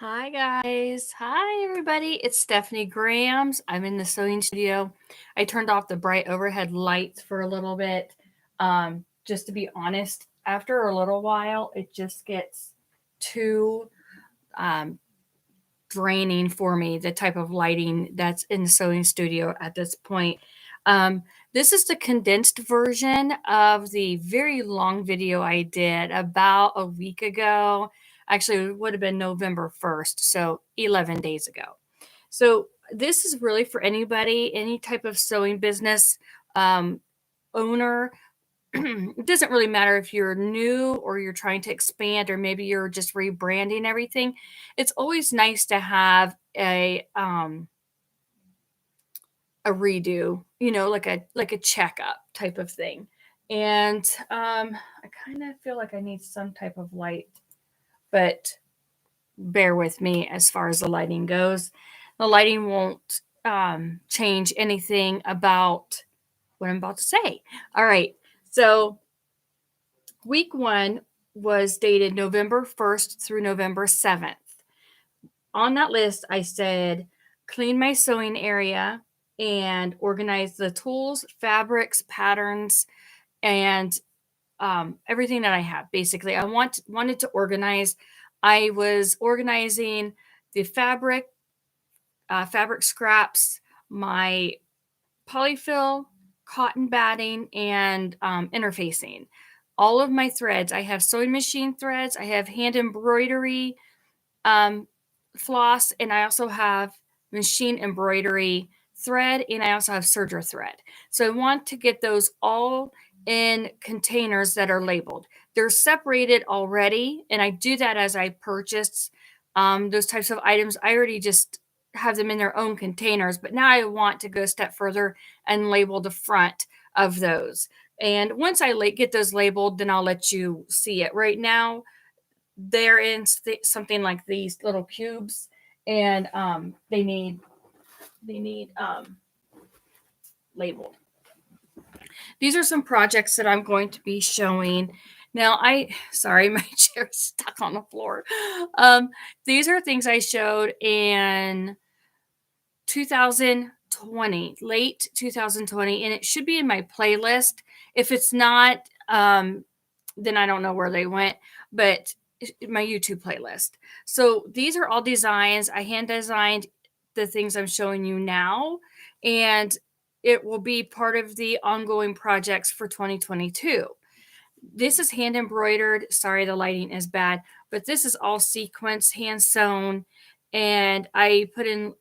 Hi, guys. Hi, everybody. It's Stephanie Grams. I'm in the sewing studio. I turned off the bright overhead lights for a little bit. Just to be honest, after a little while, it just gets too um, draining for me, the type of lighting that's in the sewing studio at this point. Um, this is the condensed version of the very long video I did about a week ago. Actually, it would have been November 1st, so 11 days ago. So, this is really for anybody, any type of sewing business um, owner. It doesn't really matter if you're new or you're trying to expand or maybe you're just rebranding everything. It's always nice to have a redo, like a checkup type of thing. And I kind of feel like I need some type of light, but bear with me as far as the lighting goes. The lighting won't change anything about what I'm about to say. All right. So week one was dated November 1st through November 7th. On that list, I said clean my sewing area and organize the tools, fabrics, patterns, and everything that I have. Basically, I wanted to organize. I was organizing the fabric scraps, my polyfill, cotton batting, and interfacing. All of my threads. I have sewing machine threads. I have hand embroidery um, floss, and I also have machine embroidery thread, and I also have serger thread. So I want to get those all in containers that are labeled. They're separated already, and I do that as I purchase those types of items. I already just have them in their own containers, but now I want to go a step further and label the front of those. And once I get those labeled, then I'll let you see it. Right now, they're in something like these little cubes, and they need labeled. These are some projects that I'm going to be showing. Now, sorry, my chair's stuck on the floor. These are things I showed in 2020, late 2020, and it should be in my playlist. If it's not, then I don't know where they went, but my YouTube playlist. So these are all designs. I hand designed the things I'm showing you now, and it will be part of the ongoing projects for 2022. This is hand embroidered. Sorry, the lighting is bad, but this is all sequence, hand sewn, and I put in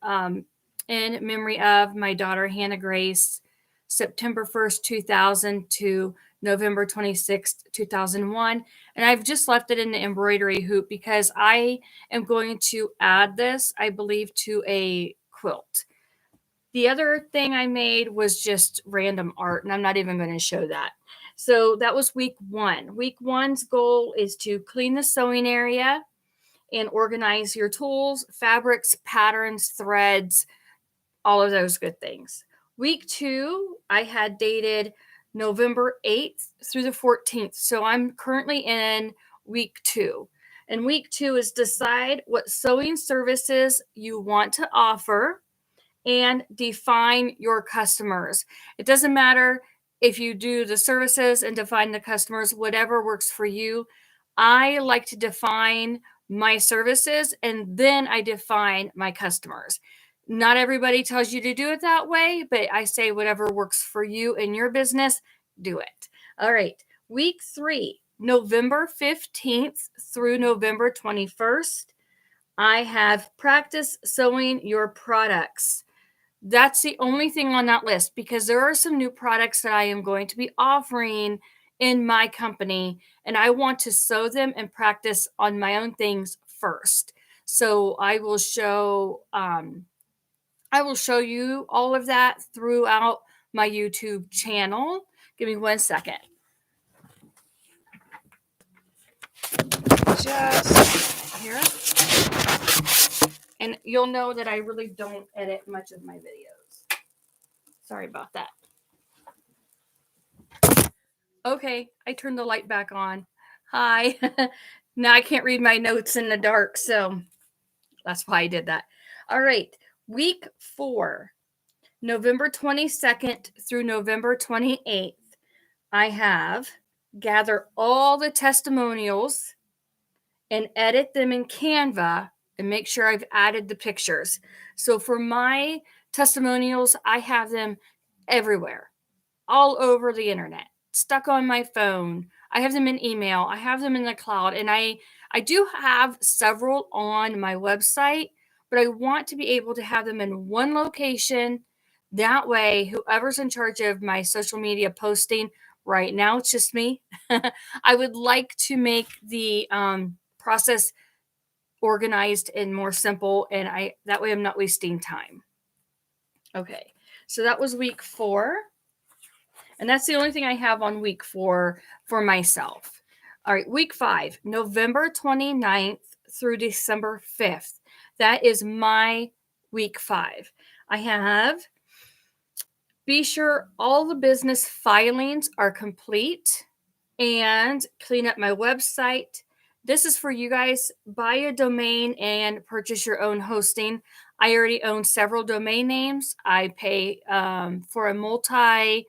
memory of my daughter Hannah Grace, September 1st, 2000 to November 26th, 2001. And I've just left it in the embroidery hoop because I am going to add this, I believe, to a quilt. The other thing I made was just random art, and I'm not even going to show that. So that was week one. Week one's goal is to clean the sewing area and organize your tools, fabrics, patterns, threads, all of those good things. Week two, I had dated November 8th through the 14th. So I'm currently in week two. And week two is decide what sewing services you want to offer and define your customers. It doesn't matter if you do the services and define the customers, whatever works for you. I like to define my services and then I define my customers. Not everybody tells you to do it that way, but I say whatever works for you in your business, do it. All right. Week three, November 15th through November 21st, I have practice sewing your products. That's the only thing on that list because there are some new products that I am going to be offering in my company, and I want to sew them and practice on my own things first. So I will show you all of that throughout my YouTube channel. Give me 1 second. Just here. And you'll know that I really don't edit much of my videos. Sorry about that. Okay, I turned the light back on. Hi. Now I can't read my notes in the dark, so That's why I did that. All right. Week 4, November 22nd through November 28th. I have gather all the testimonials and edit them in Canva and make sure I've added the pictures. So for my testimonials, I have them everywhere, all over the internet, stuck on my phone. I have them in email. I have them in the cloud. And I do have several on my website, but I want to be able to have them in one location. That way, whoever's in charge of my social media posting, right now it's just me. I would like to make the process organized and more simple, and I that way I'm not wasting time. Okay, so that was week 4. And that's the only thing I have on week 4 for myself. All right, week 5, November 29th through December 5th. That is my week 5. I have be sure all the business filings are complete and clean up my website. This is for you guys. Buy a domain and purchase your own hosting. I already own several domain names. I pay for a multi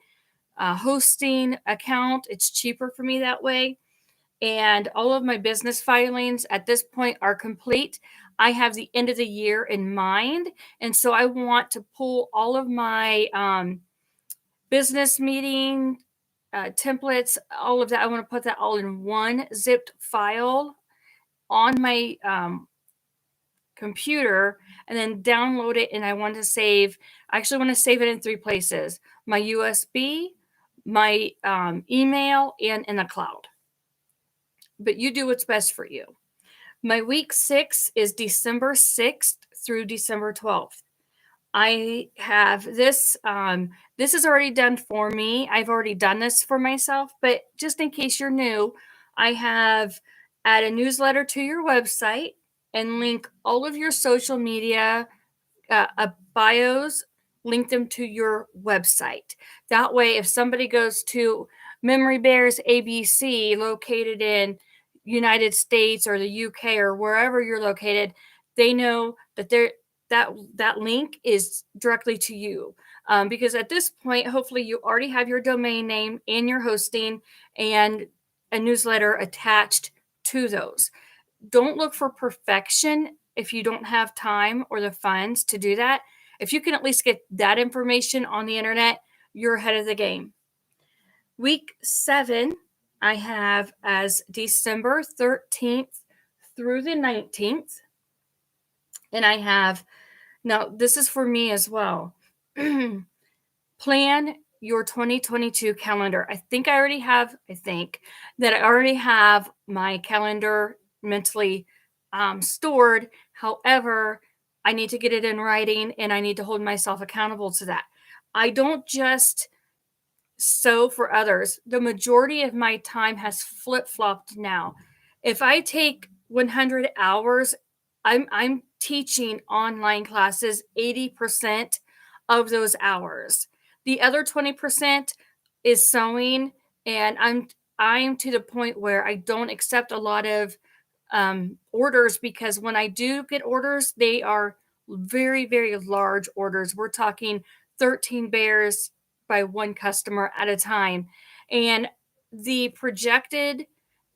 hosting account. It's cheaper for me that way. And all of my business filings at this point are complete. I have the end of the year in mind. And so I want to pull all of my business meeting templates, all of that. I want to put that all in one zipped file on my computer and then download it. And I want to save, I actually want to save it in 3 places: my USB, my email, and in the cloud. But you do what's best for you. My week 6 is December 6th through December 12th. I have this. This is already done for me. I've already done this for myself, but just in case you're new, I have add a newsletter to your website and link all of your social media bios, link them to your website. That way, if somebody goes to Memory Bears ABC, located in United States or the UK or wherever you're located, they know that that link is directly to you. Because at this point, hopefully you already have your domain name and your hosting and a newsletter attached to those. Don't look for perfection if you don't have time or the funds to do that. If you can at least get that information on the internet, you're ahead of the game. Week 7, I have as December 13th through the 19th. And I have, now this is for me as well. Plan your 2022 calendar. I think I already have my calendar mentally stored. However, I need to get it in writing and I need to hold myself accountable to that. I don't just sew for others. The majority of my time has flip-flopped now. If I take 100 hours, I'm teaching online classes 80% of those hours. The other 20% is sewing, and I'm to the point where I don't accept a lot of orders, because when I do get orders, they are very, very large orders. We're talking 13 bears by one customer at a time. And the projected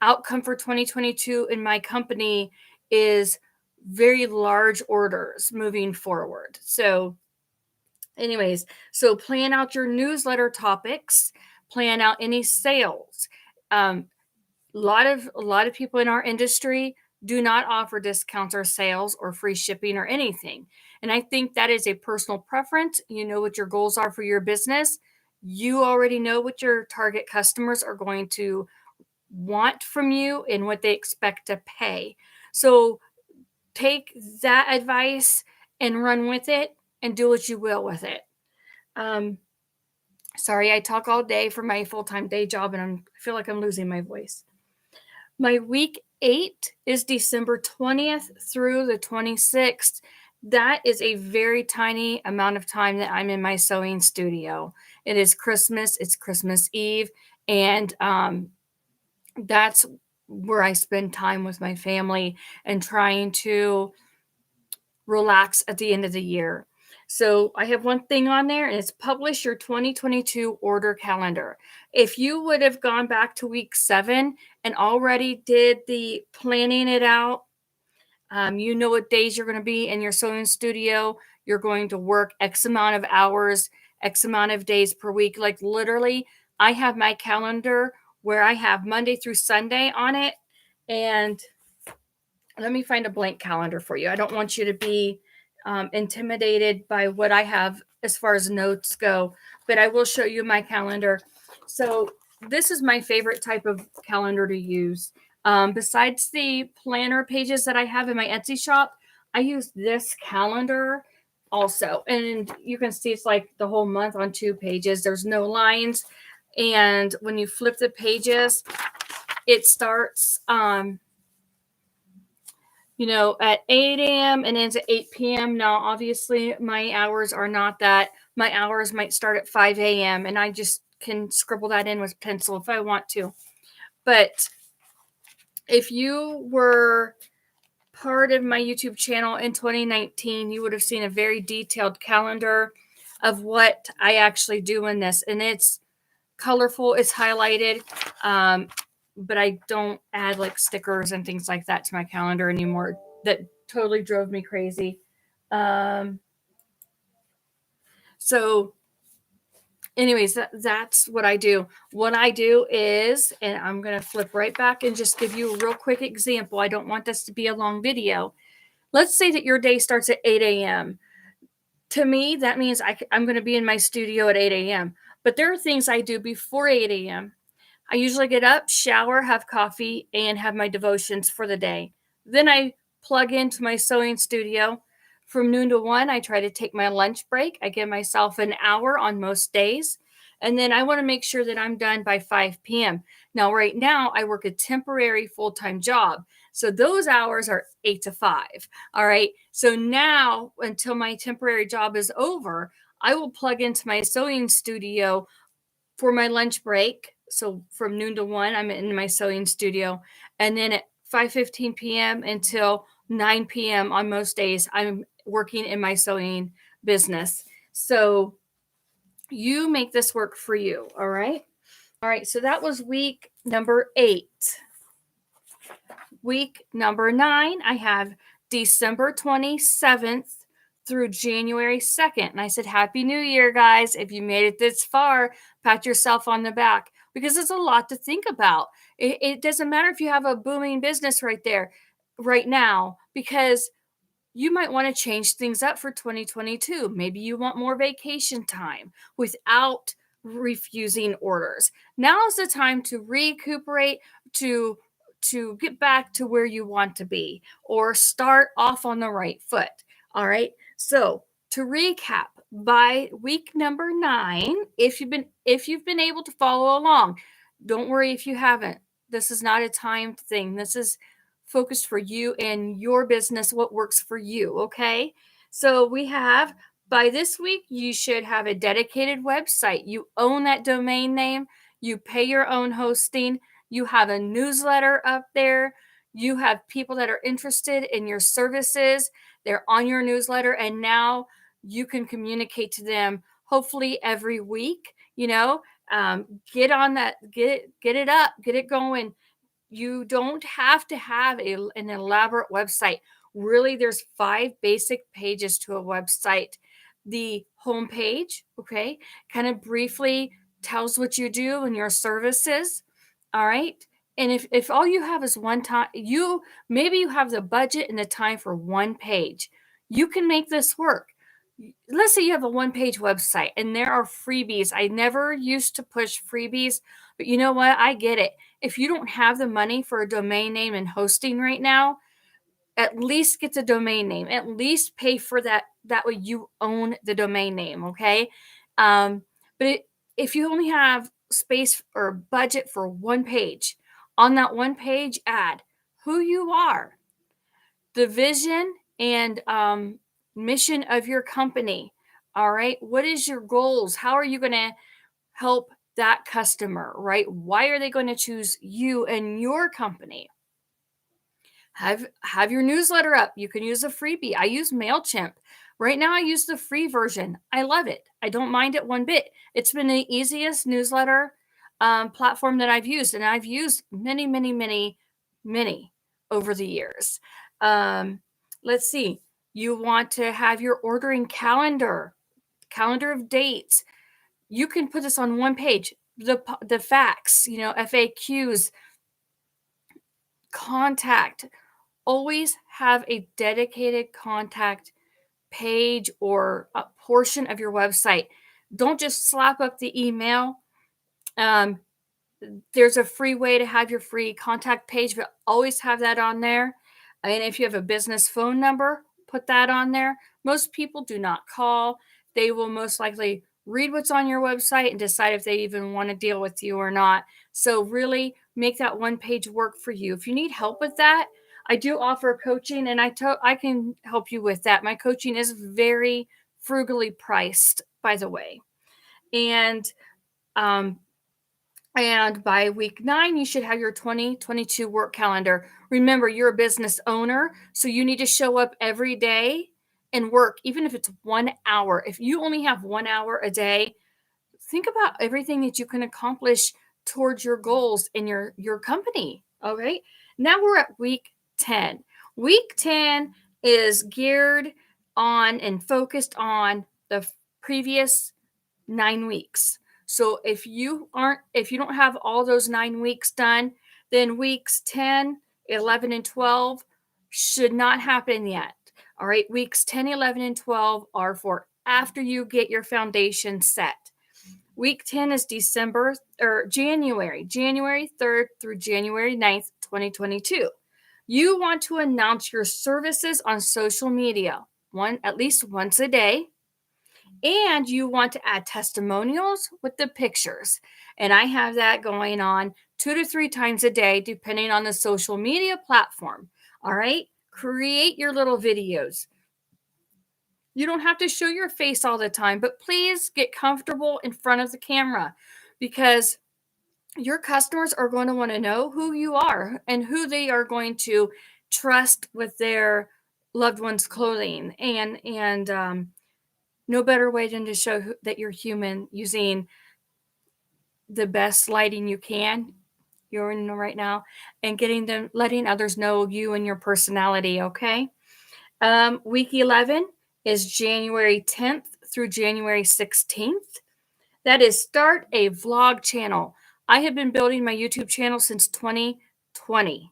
outcome for 2022 in my company is very large orders moving forward. So, anyways, so plan out your newsletter topics, plan out any sales. A lot of people in our industry do not offer discounts or sales or free shipping or anything. And I think that is a personal preference. You know what your goals are for your business. You already know what your target customers are going to want from you and what they expect to pay. So take that advice and run with it and do what you will with it. Sorry, I talk all day for my full-time day job and I feel like I'm losing my voice. My week 8 is December 20th through the 26th. That is a very tiny amount of time that I'm in my sewing studio. It is Christmas. It's Christmas Eve. And that's where I spend time with my family and trying to relax at the end of the year. So I have one thing on there, and it's publish your 2022 order calendar. If you would have gone back to week 7 and already did the planning it out, you know what days you're going to be in your sewing studio. You're going to work X amount of hours, X amount of days per week. Like literally, I have my calendar where I have Monday through Sunday on it. And let me find a blank calendar for you. I don't want you to be intimidated by what I have as far as notes go, but I will show you my calendar. So this is my favorite type of calendar to use. Besides the planner pages that I have in my Etsy shop, I use this calendar also. And you can see it's like the whole month on 2 pages. There's no lines. And when you flip the pages, it starts at 8 a.m. and ends at 8 p.m. Now, obviously, my hours are not that. My hours might start at 5 a.m. and I just can scribble that in with pencil if I want to. But if you were part of my YouTube channel in 2019, you would have seen a very detailed calendar of what I actually do in this. And it's colorful, it's highlighted. But I don't add like stickers and things like that to my calendar anymore. That totally drove me crazy. So anyways, that's what I do. What I do is, and I'm going to flip right back and just give you a real quick example. I don't want this to be a long video. Let's say that your day starts at 8 a.m. To me, that means I'm going to be in my studio at 8 a.m. But there are things I do before 8 a.m. I usually get up, shower, have coffee, and have my devotions for the day. Then I plug into my sewing studio. From noon to 1, I try to take my lunch break. I give myself an hour on most days. And then I want to make sure that I'm done by 5 p.m. Now, right now, I work a temporary full-time job. So those hours are 8 to 5. All right. So now, until my temporary job is over, I will plug into my sewing studio for my lunch break. So from noon to 1, I'm in my sewing studio. And then at 5:15 p.m. until 9 p.m. on most days, I'm working in my sewing business. So you make this work for you. All right. All right. So that was week number 8. Week number 9, I have December 27th through January 2nd. And I said, Happy New Year, guys. If you made it this far, pat yourself on the back because it's a lot to think about. It doesn't matter if you have a booming business right there, right now, because you might want to change things up for 2022. Maybe you want more vacation time without refusing orders. Now is the time to recuperate, to get back to where you want to be or start off on the right foot. All right. So to recap, by week number 9, if you've been able to follow along, don't worry if you haven't. This is not a timed thing. This is focused for you and your business, what works for you. Okay. So we have, by this week, you should have a dedicated website. You own that domain name. You pay your own hosting. You have a newsletter up there. You have people that are interested in your services. They're on your newsletter. And now you can communicate to them hopefully every week. Get on that, get it up, get it going. You don't have to have an elaborate website. Really, there's 5 basic pages to a website. The homepage, okay, kind of briefly tells what you do and your services. All right. And if all you have is one time, maybe you have the budget and the time for one page. You can make this work. Let's say you have a one-page website and there are freebies. I never used to push freebies, but you know what? I get it. If you don't have the money for a domain name and hosting right now, at least get the domain name. At least pay for that. That way you own the domain name, okay? But if you only have space or budget for one page, on that one page, add who you are, the vision and mission of your company. All right. What is your goals? How are you going to help that customer, right? Why are they going to choose you and your company? Have your newsletter up. You can use a freebie. I use MailChimp. Right now I use the free version. I love it. I don't mind it one bit. It's been the easiest newsletter platform that I've used, and I've used many, many, many, many over the years. Let's see. You want to have your ordering calendar of dates. You can put this on one page. The facts, FAQs, contact. Always have a dedicated contact page or a portion of your website. Don't just slap up the email. Um, there's a free way to have your free contact page, but always have that on there. And if you have a business phone number, put that on there. Most people do not call. They will most likely read what's on your website and decide if they even want to deal with you or not. So really make that one page work for you. If you need help with that, I do offer coaching, and I can help you with that. My coaching is very frugally priced, by the way. And um, and by week 9, you should have your 2022 work calendar. Remember, you're a business owner, so you need to show up every day and work, even if it's 1 hour. If you only have 1 hour a day, think about everything that you can accomplish towards your goals in your company. Okay. Now we're at week 10. Week 10 is geared on and focused on the previous 9 weeks. So if you don't have all those 9 weeks done, then weeks 10, 11, and 12 should not happen yet. All right. Weeks 10, 11, and 12 are for after you get your foundation set. Week 10 is January 3rd through January 9th, 2022. You want to announce your services on social media at least once a day. And you want to add testimonials with the pictures. And I have that going on 2 to 3 times a day, depending on the social media platform. All right. Create your little videos. You don't have to show your face all the time, but please get comfortable in front of the camera, because your customers are going to want to know who you are and who they are going to trust with their loved one's clothing. And no better way than to show that you're human using the best lighting you can. You're in right now, and letting others know you and your personality. Okay. Week 11 is January 10th through January 16th. That is start a vlog channel. I have been building my YouTube channel since 2020.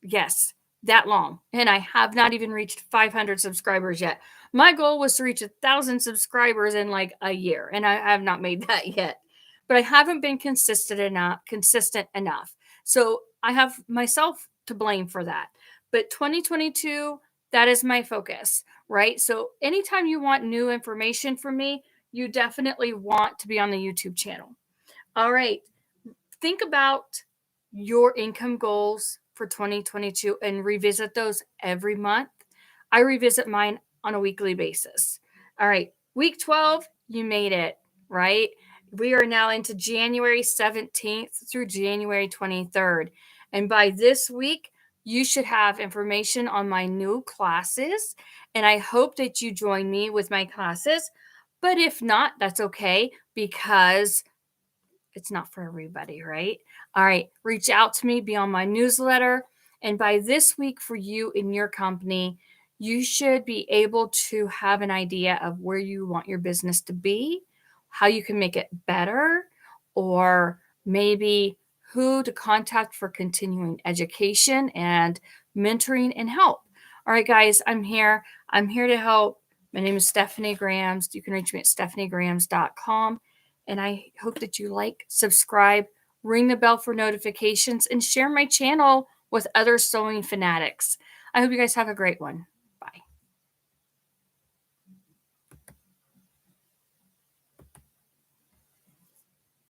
Yes, that long. And I have not even reached 500 subscribers yet. My goal was to reach 1,000 subscribers in like a year, and I have not made that yet. But I haven't been consistent enough. So I have myself to blame for that. But 2022, that is my focus, right? So anytime you want new information from me, you definitely want to be on the YouTube channel. All right. Think about your income goals for 2022 and revisit those every month. I revisit mine on a weekly basis. All right. Week 12, you made it, right? We are now into January 17th through January 23rd. And by this week, you should have information on my new classes. And I hope that you join me with my classes. But if not, that's okay, because it's not for everybody, right? All right, reach out to me, be on my newsletter. And by this week for you in your company, you should be able to have an idea of where you want your business to be, how you can make it better, or maybe who to contact for continuing education and mentoring and help. All right, guys, I'm here. I'm here to help. My name is Stephanie Grams. You can reach me at stephaniegrams.com. And I hope that you like, subscribe, ring the bell for notifications, and share my channel with other sewing fanatics. I hope you guys have a great one.